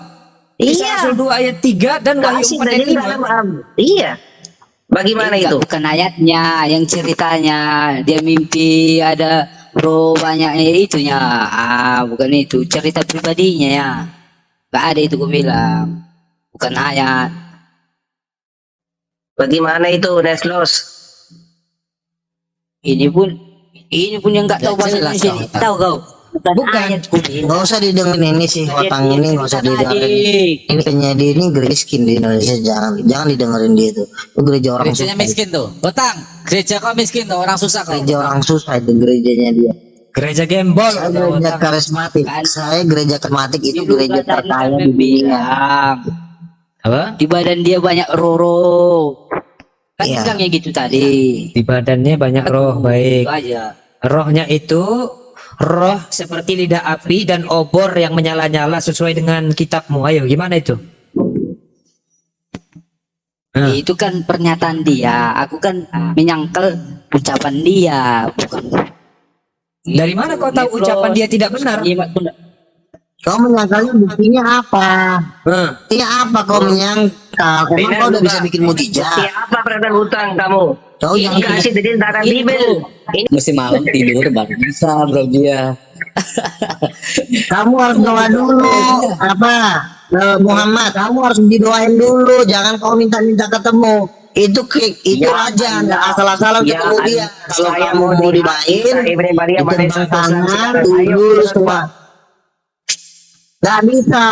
Speaker 4: Kisah
Speaker 6: Iya.
Speaker 4: Rasul 2 ayat 3 dan Wahyu
Speaker 6: Kasih
Speaker 4: 4 ayat
Speaker 6: dalil dalam
Speaker 4: 5.
Speaker 6: iya. Bagaimana
Speaker 5: Enggak,
Speaker 6: itu?
Speaker 5: bukan ayatnya, yang ceritanya dia mimpi ada roh banyaknya itunya. Bukan itu, cerita pribadinya ya. Gak ada itu gue bilang. Bukan ayat.
Speaker 6: Bagaimana itu, Neslos?
Speaker 5: Ini pun yang nggak tahu bahasa
Speaker 3: jelas
Speaker 5: Indonesia.
Speaker 3: kau,
Speaker 5: Tahu kau?
Speaker 4: Bukan.
Speaker 5: ayat gue bilang.
Speaker 1: Nggak usah didengerin ini sih Hotang ini, nggak usah didengerin. Ini penyanyi ini miskin di Indonesia, jangan didengerin dia itu. Itu gereja orang
Speaker 5: Gerejanya
Speaker 1: susah.
Speaker 5: miskin tuh. Hutang. Gereja kau miskin tuh, orang susah kau.
Speaker 1: Gereja orang susah itu gerejanya dia.
Speaker 4: Gereja gembol.
Speaker 1: Saya gereja karismatik. Saya gereja karismatik itu gereja terkaya di dunia.
Speaker 5: bilang.
Speaker 4: Apa?
Speaker 5: Di badan dia banyak roro. Kan
Speaker 1: Iya.
Speaker 5: bilangnya gitu tadi.
Speaker 4: Di badannya banyak roh, baik.
Speaker 5: Itu aja.
Speaker 4: Rohnya itu roh seperti lidah api dan obor yang menyala-nyala sesuai dengan kitabmu. Ayo, gimana itu? Nah.
Speaker 5: Itu kan pernyataan dia. Aku kan menyangkal ucapan dia, bukan.
Speaker 4: Dari mana kau tahu ucapan dia tidak benar?
Speaker 1: Kau menyangkalnya buktinya apa?
Speaker 4: Nah,
Speaker 1: Buktinya apa kau menyangkal? Emang kau udah bisa bikin mujizat?
Speaker 6: Siapa, brother Hutang kamu?
Speaker 1: Kau
Speaker 6: Ini
Speaker 1: yang
Speaker 6: kasih dalil dalam Bible. Ini
Speaker 5: Mesti malam tidur baru bisa bro dia.
Speaker 1: kamu harus doa dulu. Apa? Muhammad, kamu harus didoain dulu. Jangan kau minta-minta ketemu. Itu aja, nggak asal-asalan
Speaker 6: Ya,
Speaker 1: ketemu dia. Kalau
Speaker 6: saya
Speaker 1: kamu mau didoain, ditentang tangan, dulu semua. Nggak bisa.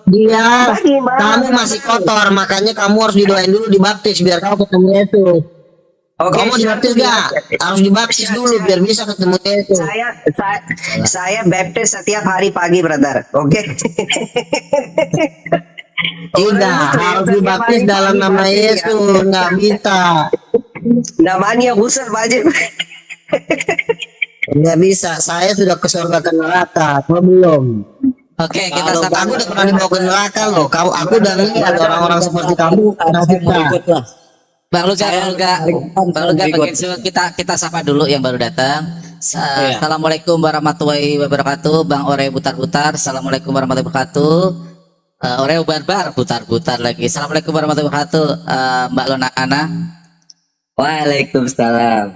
Speaker 1: Dia,
Speaker 6: Bagaimana?
Speaker 1: kamu masih kotor, makanya kamu harus didoain dulu, dibaptis biar kamu ketemu Yesus.
Speaker 6: Oke,
Speaker 1: Kamu dibaptis gak? Harus dibaptis dulu biar bisa ketemu Yesus.
Speaker 6: saya baptis setiap hari pagi, brother. Oke.
Speaker 1: Tidak, harus dibaptis dalam nama Yesus, nggak bisa.
Speaker 6: Namanya besar wajib.
Speaker 1: Nggak bisa, saya sudah ke surga ke neraka, kau belum.
Speaker 5: Oke, kita
Speaker 1: Kalau
Speaker 5: sapa.
Speaker 1: aku udah pernah dibawa ke neraka loh. Aku udah lihat orang-orang seperti kamu pernah kita.
Speaker 5: Bang Luga, kita sapa dulu yang baru datang. Assalamualaikum warahmatullahi wabarakatuh. Bang Oreo butar-butar. Assalamualaikum warahmatullahi wabarakatuh. Oreo barbar butar-butar lagi. Assalamualaikum warahmatullahi wabarakatuh. Mbak Lona Ana.
Speaker 6: Waalaikumsalam.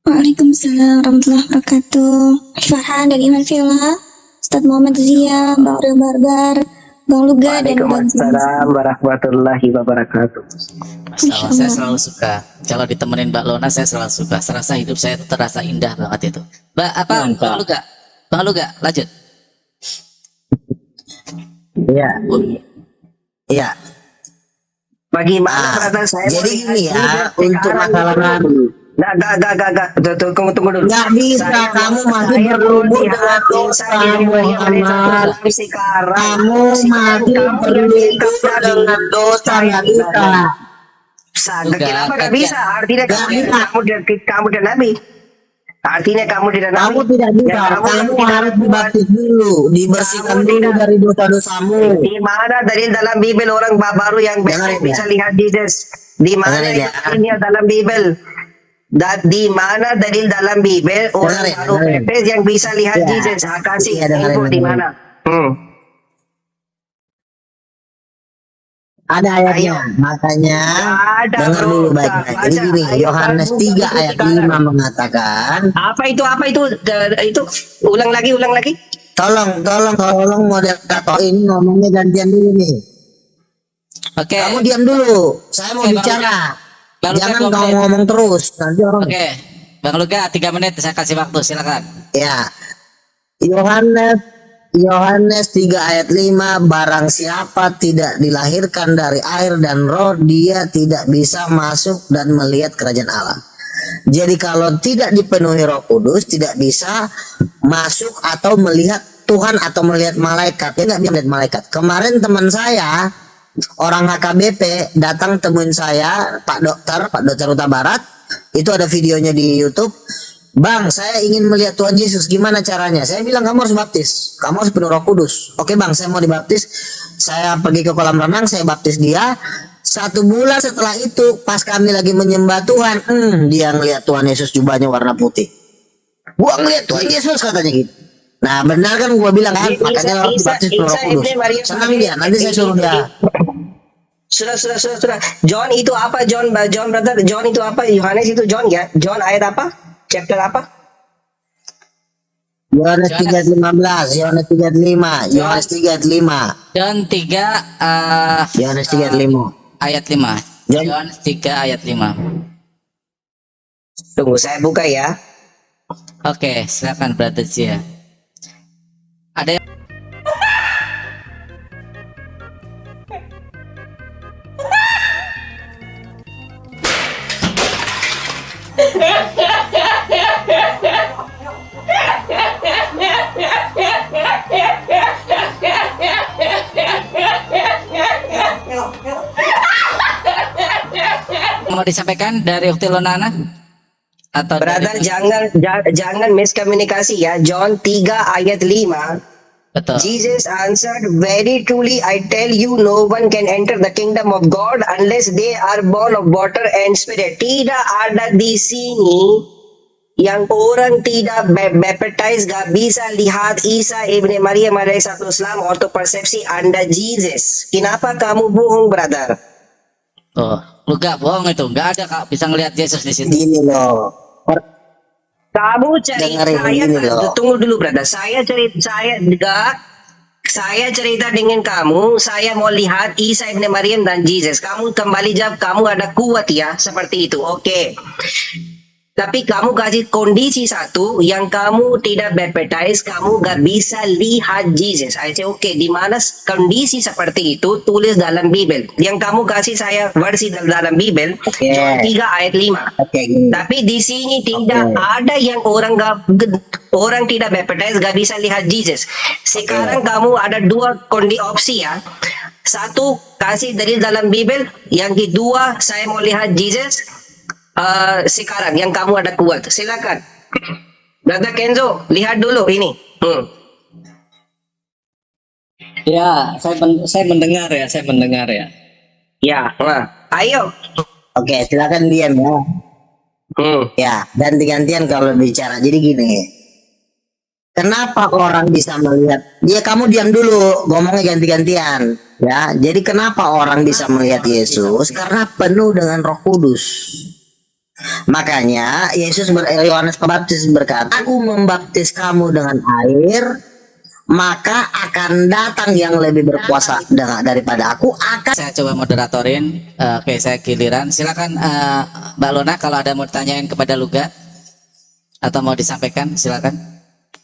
Speaker 8: Waalaikumsalam warahmatullahi wabarakatuh. Farhan dan Iman Villa, Ustadz Muhammad Zia, Bang Oreo Barbar, Bang Luga dan Bang
Speaker 6: Waalaikumsalam warahmatullahi wabarakatuh.
Speaker 5: Masalah, saya selalu suka kalau ditemenin Mbak Lona, saya selalu suka. Serasa hidup saya itu terasa indah banget itu. Mbak apa? Bang Luga, lanjut.
Speaker 1: Iya. Iya.
Speaker 6: Bagaimana brother saya
Speaker 1: Jadi
Speaker 6: mau
Speaker 1: gini
Speaker 6: lihat
Speaker 1: ya,
Speaker 6: Jesus
Speaker 1: untuk
Speaker 6: sekarang
Speaker 1: masalah
Speaker 6: dulu.
Speaker 1: nabi.
Speaker 6: Nggak. Tunggu dulu.
Speaker 1: Nggak bisa,
Speaker 6: Saya
Speaker 1: kamu
Speaker 6: mau-
Speaker 1: masih
Speaker 6: saya
Speaker 1: berlumur
Speaker 6: mau
Speaker 1: dengan
Speaker 6: lihat
Speaker 1: dosa,
Speaker 6: Isa ini Maria Maria
Speaker 1: Muhammad.
Speaker 6: Satu sekarang.
Speaker 1: Kamu
Speaker 6: Sekarang
Speaker 1: masih
Speaker 6: kamu yang
Speaker 1: berlumur
Speaker 6: cerita
Speaker 1: dengan dosa,
Speaker 6: Saya
Speaker 1: nggak bisa.
Speaker 6: Kenapa nggak
Speaker 5: Enggak,
Speaker 6: bisa? Artinya
Speaker 1: nggak bisa.
Speaker 6: kamu dan Nabi. Artinya kamu tidak Nabi.
Speaker 1: Kamu tidak bisa,
Speaker 6: Ya,
Speaker 1: kamu
Speaker 6: tidak
Speaker 1: harus
Speaker 6: buat.
Speaker 1: dibaptis dulu, dibersihkan
Speaker 6: Kamu
Speaker 1: dulu
Speaker 6: tidak.
Speaker 1: dari dosa-dosamu.
Speaker 6: Di mana dalil dalam Bible orang baru yang
Speaker 1: Dengar ya.
Speaker 6: bisa lihat Jesus? Di mana
Speaker 1: Dengar ya.
Speaker 6: ini dalam Bible? Di mana dalil dalam Bible orang
Speaker 1: ya,
Speaker 6: baru
Speaker 1: dengar ya.
Speaker 6: baptis yang bisa lihat
Speaker 1: Ya.
Speaker 6: Jesus? Kasih
Speaker 1: Iya, dengar ya,
Speaker 6: info di
Speaker 1: dengar
Speaker 6: mana? Hmm.
Speaker 1: Ada ayatnya, makanya
Speaker 6: Ada,
Speaker 1: dengar
Speaker 6: bro.
Speaker 1: dulu baik-baik. Jadi
Speaker 6: Baca
Speaker 1: gini,
Speaker 6: ayat
Speaker 1: Yohanes
Speaker 6: baru
Speaker 1: 3
Speaker 6: itu
Speaker 1: ayat
Speaker 6: sekarang.
Speaker 1: 5 mengatakan,
Speaker 6: Apa itu? Itu ulang lagi.
Speaker 1: tolong moderator ini ngomongnya gantian dulu nih.
Speaker 5: Oke.
Speaker 1: Kamu diam dulu, saya mau
Speaker 5: Oke, Bang
Speaker 1: bicara.
Speaker 5: Bang Luga,
Speaker 1: Jangan
Speaker 5: 2
Speaker 1: kamu
Speaker 5: menit.
Speaker 1: ngomong terus, nanti orang.
Speaker 5: Oke. Bang Luga 3 menit saya kasih waktu, silakan.
Speaker 1: Ya, Yohanes 3 ayat 5, barang siapa tidak dilahirkan dari air dan roh, dia tidak bisa masuk dan melihat kerajaan Allah. Jadi kalau tidak dipenuhi Roh Kudus, tidak bisa masuk atau melihat Tuhan atau melihat malaikat. Dia nggak bisa melihat malaikat. Kemarin teman saya, orang HKBP, datang temuin saya, Pak Dokter Huta Barat. Itu ada videonya di YouTube. Bang, saya ingin melihat Tuhan Yesus. Gimana caranya? Saya bilang kamu harus baptis. Kamu harus penuh Roh Kudus. Oke bang, saya mau dibaptis. Saya pergi ke kolam renang, saya baptis dia. 1 bulan setelah itu, pas kami lagi menyembah Tuhan, dia ngelihat Tuhan Yesus jubahnya warna putih. Gua ngelihat Tuhan Yesus katanya gitu. Nah benar kan gua bilang kan, makanya harus dibaptis penuh Roh Kudus. Senang dia. Nanti saya suruh dia.
Speaker 6: Sudah. John itu apa? John brother. John itu apa? Yohanes itu John ya? John ayat apa? Chapter apa?
Speaker 1: Yohanes 3 ayat 15, Yohanes 3 ayat 5, Yohanes 3 ayat 5,
Speaker 5: John 3
Speaker 1: Yohanes 3 ayat 5.
Speaker 5: ayat 5.
Speaker 1: John.
Speaker 5: Yohanes 3 ayat 5.
Speaker 6: Tunggu saya buka ya.
Speaker 5: Oke, silakan Brother Zia. Ada yang mau disampaikan dari Ukti Lonana? Atau
Speaker 6: Brother
Speaker 5: dari...
Speaker 6: jangan miskomunikasi ya. John 3 ayat 5.
Speaker 5: Betul.
Speaker 6: Jesus answered, very truly I tell you, no one can enter the kingdom of God unless they are born of water and spirit. Tidak ada di sini yang orang tidak baptize gak bisa lihat Isa ibni Maria alaihissalam atau persepsi Anda Jesus. Kenapa kamu bohong, brother?
Speaker 5: Oh, lu gak bohong itu, nggak ada kak bisa ngelihat Yesus di situ.
Speaker 1: Gini loh.
Speaker 6: Kamu cerita,
Speaker 1: Dengerin ini loh.
Speaker 6: tunggu dulu brother. Saya cerita dengan kamu. Saya mau lihat Isa ibn Maryam dan Jesus. Kamu kembali jawab, kamu ada kuat ya seperti itu. Oke. Tapi kamu kasih kondisi satu yang kamu tidak baptize, kamu gak bisa lihat Jesus. I say oke, di mana kondisi seperti itu tulis dalam Bible. Yang kamu kasih saya versi dalam Bible, John 3 ayat 5.
Speaker 1: Oke, gini.
Speaker 6: Tapi di sini tidak ada yang orang tidak baptize gak bisa lihat Jesus. Sekarang kamu ada 2 opsi ya. Satu, kasih dalil dalam Bible. Yang kedua, saya mau lihat Jesus. Sekarang yang kamu ada kuat, silakan. Brother Kenzo, lihat dulu ini.
Speaker 5: Ya, saya mendengar ya, saya mendengar ya.
Speaker 6: Ya, nah, ayo.
Speaker 1: Oke, silakan diam ya. Ya, ganti-gantian kalau bicara. Jadi gini, kenapa orang bisa melihat? Ya kamu diam dulu, ngomongnya ganti-gantian. Ya, jadi kenapa orang bisa melihat Yesus? Karena penuh dengan Roh Kudus. Makanya Yohanes Pembaptis berkata, aku membaptis kamu dengan air, maka akan datang yang lebih berkuasa daripada aku akan.
Speaker 5: Saya coba moderatorin. Oke, saya giliran. Silakan Mbak Lona kalau ada mau tanyain kepada Luga atau mau disampaikan, silakan.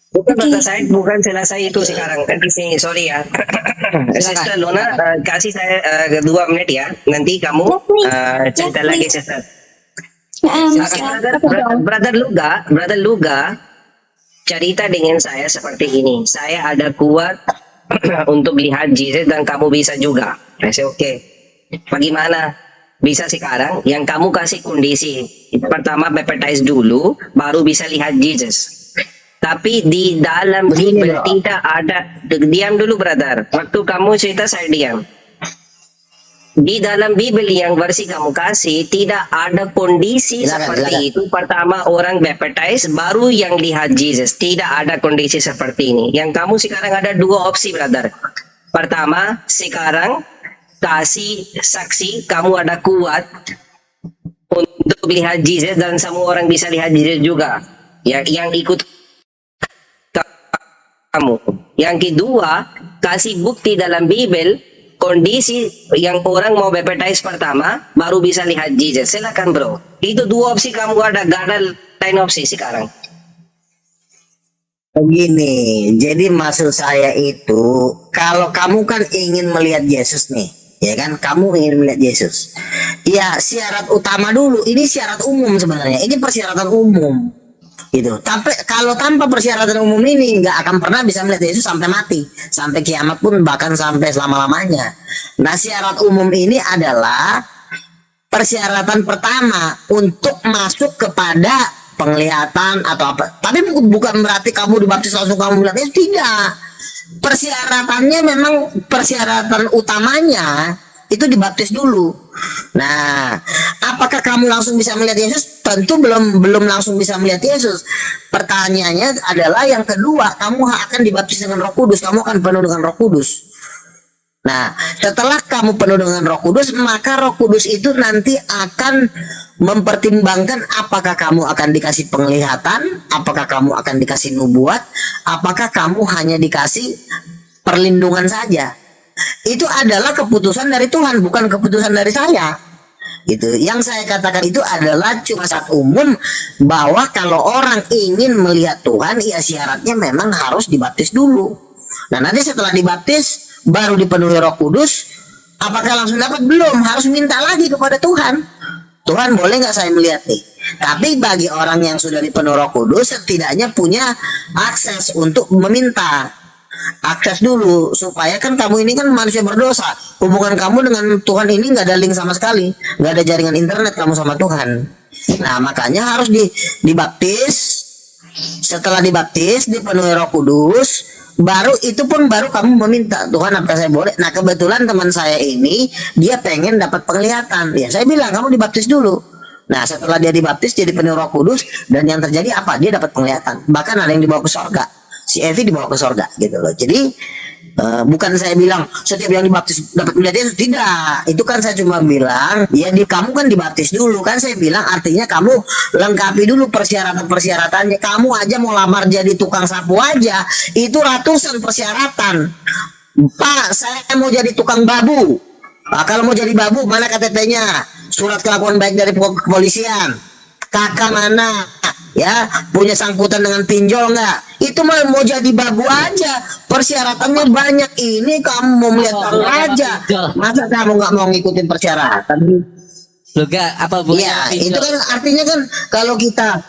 Speaker 6: Bukan selesai itu sekarang. Nanti sini, sorry ya. Sister Lona, kasih saya 2 menit ya. Nanti kamu cerita lagi, Sister. Brother Luga, cerita dengan saya seperti ini. Saya ada kuat untuk lihat Jesus dan kamu bisa juga. Saya oke. Bagaimana? Bisa sekarang yang kamu kasih kondisi. Pertama baptize dulu, baru bisa lihat Jesus. Tapi di dalam Bible tidak ada. Diam dulu brother. Waktu kamu cerita saya diam. Di dalam Bible yang versi kamu kasih tidak ada kondisi seperti itu. Pertama orang baptize baru yang lihat Jesus. Tidak ada kondisi seperti ini. Yang kamu sekarang ada 2 opsi brother. Pertama sekarang kasih saksi kamu ada kuat untuk lihat Jesus dan semua orang bisa lihat Jesus juga. Yang ikut kamu. Yang kedua kasih bukti dalam Bible. Kondisi yang orang mau baptize pertama baru bisa lihat Jesus. Silakan bro. Itu 2 opsi kamu ada, gak ada lain opsi sekarang.
Speaker 1: Begini, jadi maksud saya itu kalau kamu kan ingin melihat Yesus nih, ya kan? Kamu ingin melihat Yesus. Ya syarat utama dulu. Ini syarat umum sebenarnya. Ini persyaratan umum. Gitu. Tapi kalau tanpa persyaratan umum ini nggak akan pernah bisa melihat Yesus sampai mati, sampai kiamat pun, bahkan sampai selama-lamanya. Nah, syarat umum ini adalah persyaratan pertama untuk masuk kepada penglihatan atau apa. Tapi bukan berarti kamu dibaptis langsung kamu melihat Yesus, tidak. Persyaratannya memang persyaratan utamanya itu dibaptis dulu. Nah, apakah kamu langsung bisa melihat Yesus? Tentu belum langsung bisa melihat Yesus. Pertanyaannya adalah yang kedua, kamu akan dibaptis dengan Roh Kudus, kamu akan penuh dengan Roh Kudus. Nah, setelah kamu penuh dengan Roh Kudus, maka Roh Kudus itu nanti akan mempertimbangkan apakah kamu akan dikasih penglihatan, apakah kamu akan dikasih nubuat, apakah kamu hanya dikasih perlindungan saja. Itu adalah keputusan dari Tuhan, bukan keputusan dari saya. Gitu. Yang saya katakan itu adalah cuma syarat umum bahwa kalau orang ingin melihat Tuhan, ya syaratnya memang harus dibaptis dulu. Nah, nanti setelah dibaptis baru dipenuhi Roh Kudus. Apakah langsung dapat? Belum, harus minta lagi kepada Tuhan. Tuhan, boleh nggak saya melihat nih? Tapi bagi orang yang sudah dipenuhi Roh Kudus, setidaknya punya akses untuk meminta. Akses dulu, supaya kan kamu ini kan manusia berdosa. Hubungan kamu dengan Tuhan ini nggak ada link sama sekali, nggak ada jaringan internet kamu sama Tuhan. Nah, makanya harus dibaptis. Setelah dibaptis, dipenuhi Roh Kudus, baru kamu meminta, Tuhan apa saya boleh. Nah, kebetulan teman saya ini dia pengen dapat penglihatan. Ya saya bilang kamu dibaptis dulu. Nah, setelah dia dibaptis jadi penuh Roh Kudus, dan yang terjadi apa? Dia dapat penglihatan. Bahkan ada yang dibawa ke surga. Si Evi dibawa ke surga gitu loh. Jadi bukan saya bilang setiap yang dibaptis dapat melihat Yesus, tidak. Itu kan saya cuma bilang ya kamu kan dibaptis dulu kan, saya bilang artinya kamu lengkapi dulu persyaratan-persyaratannya. Kamu aja mau lamar jadi tukang sapu aja itu ratusan persyaratan. Pak, saya mau jadi tukang babu. Nah, kalau mau jadi babu mana KTP-nya? Surat kelakuan baik dari kepolisian. Kakak mana? Ya, punya sangkutan dengan pinjol nggak? Itu mau jadi babu aja, persyaratannya banyak. Ini kamu mau melihat orang aja, masa kamu nggak mau ngikutin persyaratan?
Speaker 5: Luga apa bu?
Speaker 1: Iya, itu kan artinya kan kalau kita,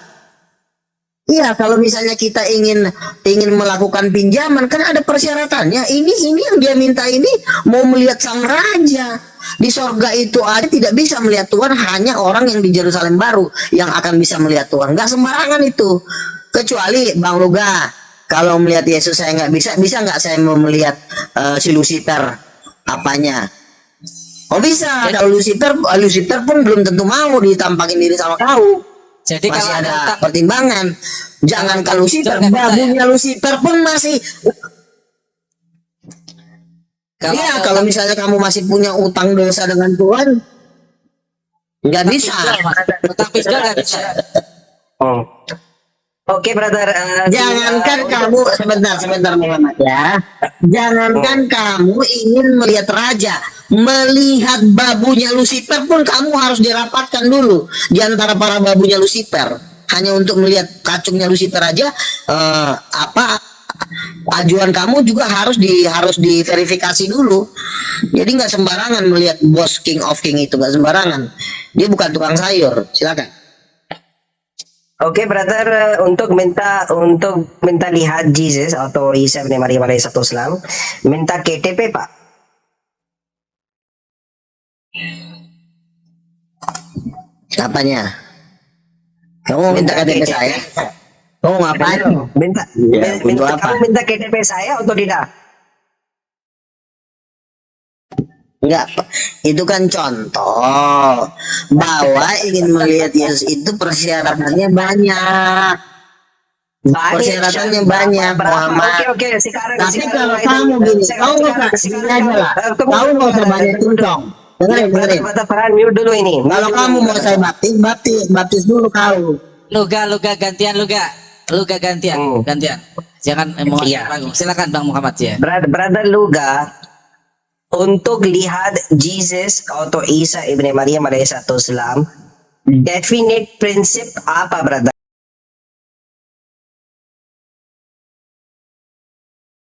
Speaker 1: iya kalau misalnya kita ingin melakukan pinjaman kan ada persyaratannya. Ini yang dia minta ini mau melihat sang raja. Di sorga itu aja tidak bisa melihat Tuhan, hanya orang yang di Yerusalem baru yang akan bisa melihat Tuhan. Nggak sembarangan itu. Kecuali Bang Luga, kalau melihat Yesus saya nggak bisa nggak saya mau melihat si Lucifer apanya? Oh bisa, kalau Lucifer pun belum tentu mau ditampakin diri sama kau.
Speaker 4: Jadi
Speaker 1: Masih
Speaker 4: kalau
Speaker 1: ada
Speaker 4: otak,
Speaker 1: pertimbangan. Jangan kalau Lucifer,
Speaker 4: Jangan bisa,
Speaker 1: babunya Lucifer pun masih.
Speaker 4: kalau
Speaker 1: Iya,
Speaker 4: ada
Speaker 1: kalau
Speaker 4: otak-
Speaker 1: misalnya kamu masih punya utang dosa dengan Tuhan, nggak bisa.
Speaker 4: otak pinjol nggak bisa.
Speaker 6: Oh. Oke, brother.
Speaker 1: Jangankan kamu sebentar Muhammad ya. Jangankan kamu ingin melihat raja, melihat babunya Lucifer pun kamu harus dirapatkan dulu di antara para babunya Lucifer. Hanya untuk melihat kacungnya Lucifer aja, ajuan kamu juga harus diverifikasi dulu. Jadi nggak sembarangan melihat bos King of King itu, nggak sembarangan. Dia bukan tukang sayur. Silakan.
Speaker 6: Oke, brother, untuk minta lihat Jesus atau Isa bin Maryam alaihissalam, minta KTP, Pak.
Speaker 1: Apanya? Kamu minta KTP saya? Kamu ngapain?
Speaker 6: Minta,
Speaker 1: Ya, untuk apa?
Speaker 6: kamu minta KTP saya atau tidak?
Speaker 1: Enggak, itu kan contoh bahwa ingin melihat Yesus itu persyaratannya banyak. Persyaratannya banyak, Muhammad.
Speaker 6: Oke, sekarang.
Speaker 1: Tapi kalau kamu gini, kau nggak gini aja lah. Kau nggak usah banyak cincong. Dengerin.
Speaker 6: Brother Farhan, mute dulu ini.
Speaker 1: Kalau kamu mau saya baptis dulu kau.
Speaker 4: Luga gantian. Gantian. Jangan emosi.
Speaker 6: Iya.
Speaker 4: Silakan Bang Muhammad ya.
Speaker 6: Brother Luga, untuk lihat Jesus atau Isa ibn Maryam alaihissalam, definite prinsip apa, brother?